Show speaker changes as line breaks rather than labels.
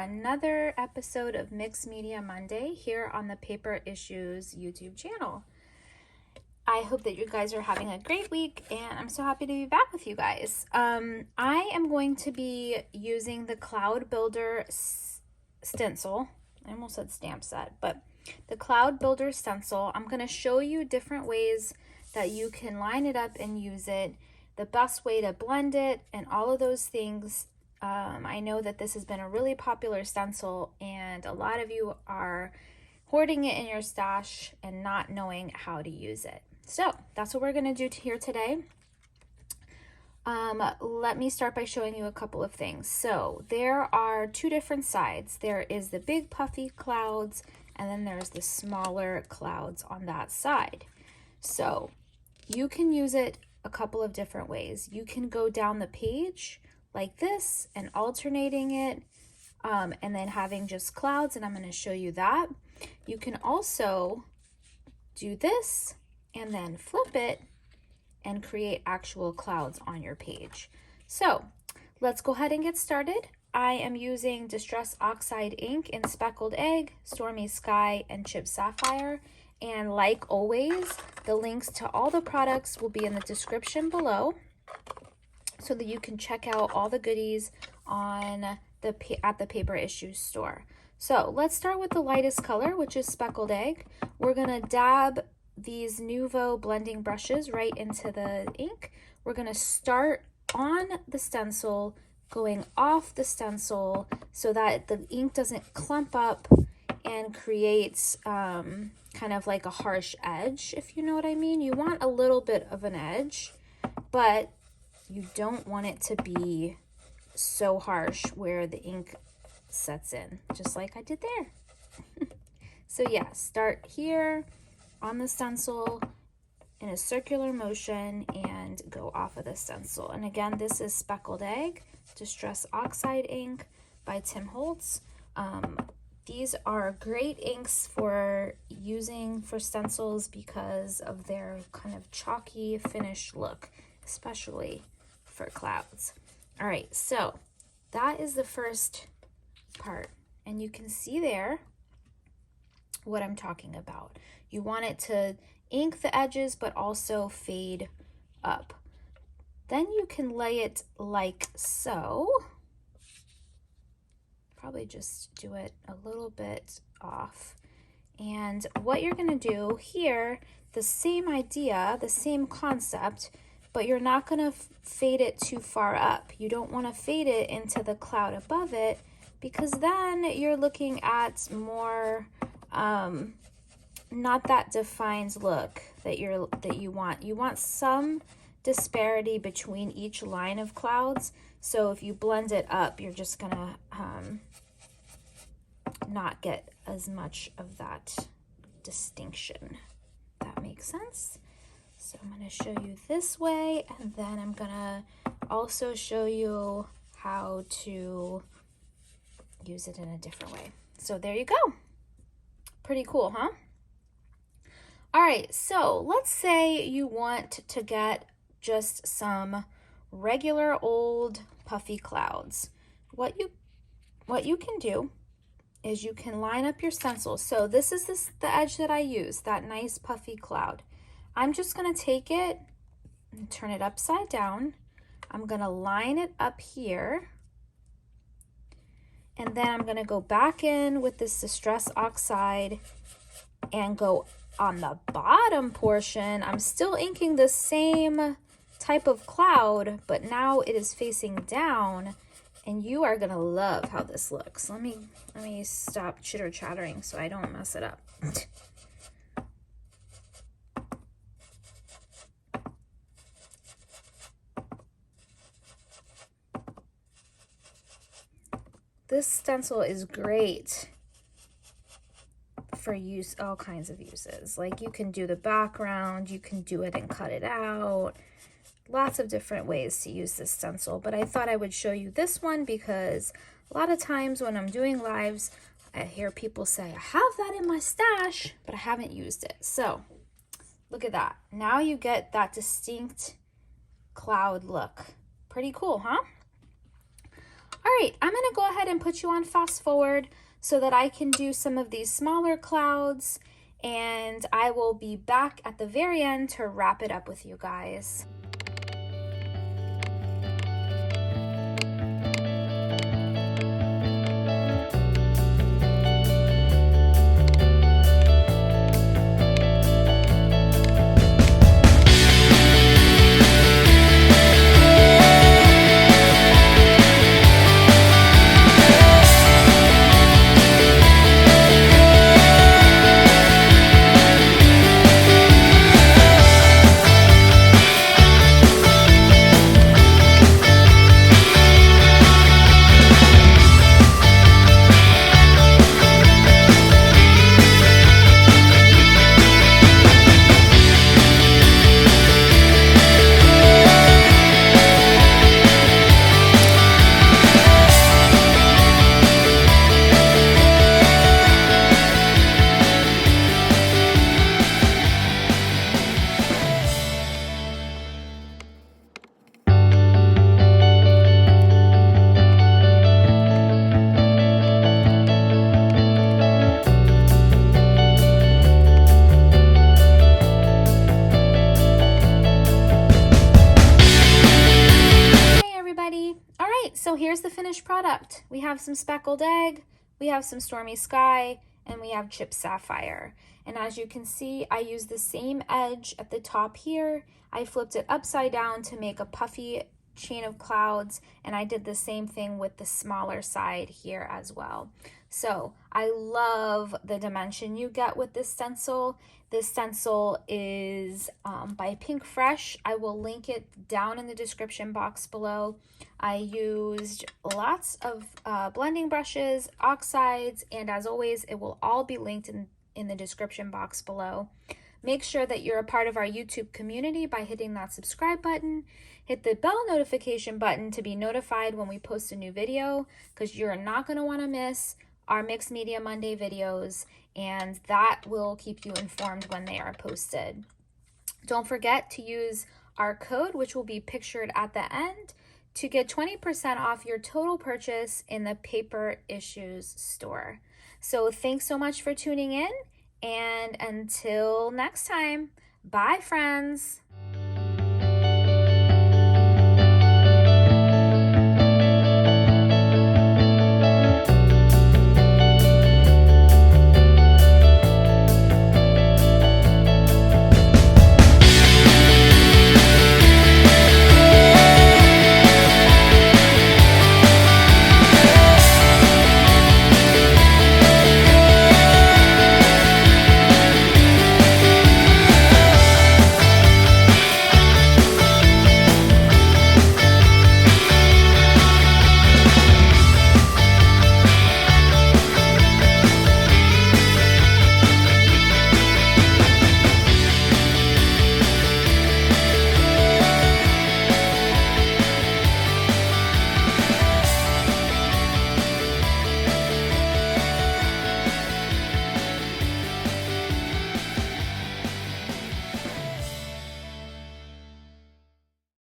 another episode of Mixed Media Monday here on the Paper Issues YouTube channel. I hope that you guys are having a great week, and I'm so happy to be back with you guys. I am going to be using the Cloud Builder stencil. I almost said stamp set, but the Cloud Builder stencil. I'm going to show you different ways that you can line it up and use it, the best way to blend it, and all of those things. I know that this has been a really popular stencil, and a lot of you are hoarding it in your stash and not knowing how to use it. So that's what we're going to do here today. Let me start by showing you a couple of things. So there are two different sides. There is the big puffy clouds, and then there's the smaller clouds on that side. So you can use it a couple of different ways. You can go down the page like this and alternating it, and then having just clouds, and I'm going to show you that. You can also do this and then flip it and create actual clouds on your page. So let's go ahead and get started. I am using Distress Oxide ink in Speckled Egg, Stormy Sky, and Chip Sapphire. And like always, the links to all the products will be in the description below, so that you can check out all the goodies on at the Paper Issues store. So let's start with the lightest color, which is Speckled Egg. We're gonna dab these Nuvo blending brushes right into the ink. We're gonna start on the stencil, going off the stencil so that the ink doesn't clump up and creates kind of like a harsh edge, if you know what I mean. You want a little bit of an edge, but you don't want it to be so harsh where the ink sets in, just like I did there. So yeah, start here on the stencil in a circular motion and go off of the stencil. And again, this is Speckled Egg, Distress Oxide ink by Tim Holtz. These are great inks for using for stencils because of their kind of chalky finished look, especially for clouds. All right, so that is the first part, and you can see there what I'm talking about. You want it to ink the edges but also fade up. Then you can lay it like so. Probably just do it a little bit off. And what you're going to do here, the same idea, the same concept, but you're not going to fade it too far up. You don't want to fade it into the cloud above it, because then you're looking at more not that defined look that you want. You want some disparity between each line of clouds. So if you blend it up, you're just gonna not get as much of that distinction. That makes sense? So I'm going to show you this way, and then I'm going to also show you how to use it in a different way. So there you go. Pretty cool, huh? All right, so let's say you want to get just some regular old puffy clouds. What you can do is you can line up your stencil. So this is the edge that I use, that nice puffy cloud. I'm just going to take it and turn it upside down. I'm going to line it up here. And then I'm going to go back in with this Distress Oxide and go on the bottom portion. I'm still inking the same type of cloud, but now it is facing down. And you are going to love how this looks. Let me stop chitter-chattering so I don't mess it up. This stencil is great for use, all kinds of uses. Like you can do the background, you can do it and cut it out. Lots of different ways to use this stencil, but I thought I would show you this one because a lot of times when I'm doing lives, I hear people say, I have that in my stash, but I haven't used it. So look at that. Now you get that distinct cloud look. Pretty cool, huh? All right, I'm gonna go ahead and put you on fast forward so that I can do some of these smaller clouds, and I will be back at the very end to wrap it up with you guys. All right, so here's the finished product. We have some speckled egg, we have some stormy sky, and we have chipped sapphire. And as you can see, I used the same edge at the top here. I flipped it upside down to make a puffy chain of clouds, and I did the same thing with the smaller side here as well. So I love the dimension you get with this stencil. This stencil is by Pinkfresh. I will link it down in the description box below. I used lots of blending brushes, oxides, and as always, it will all be linked in the description box below. Make sure that you're a part of our YouTube community by hitting that subscribe button. Hit the bell notification button to be notified when we post a new video, because you're not going to want to miss our Mixed Media Monday videos, and that will keep you informed when they are posted. Don't forget to use our code, which will be pictured at the end, to get 20% off your total purchase in the Paper Issues store. So thanks so much for tuning in, and until next time, bye friends.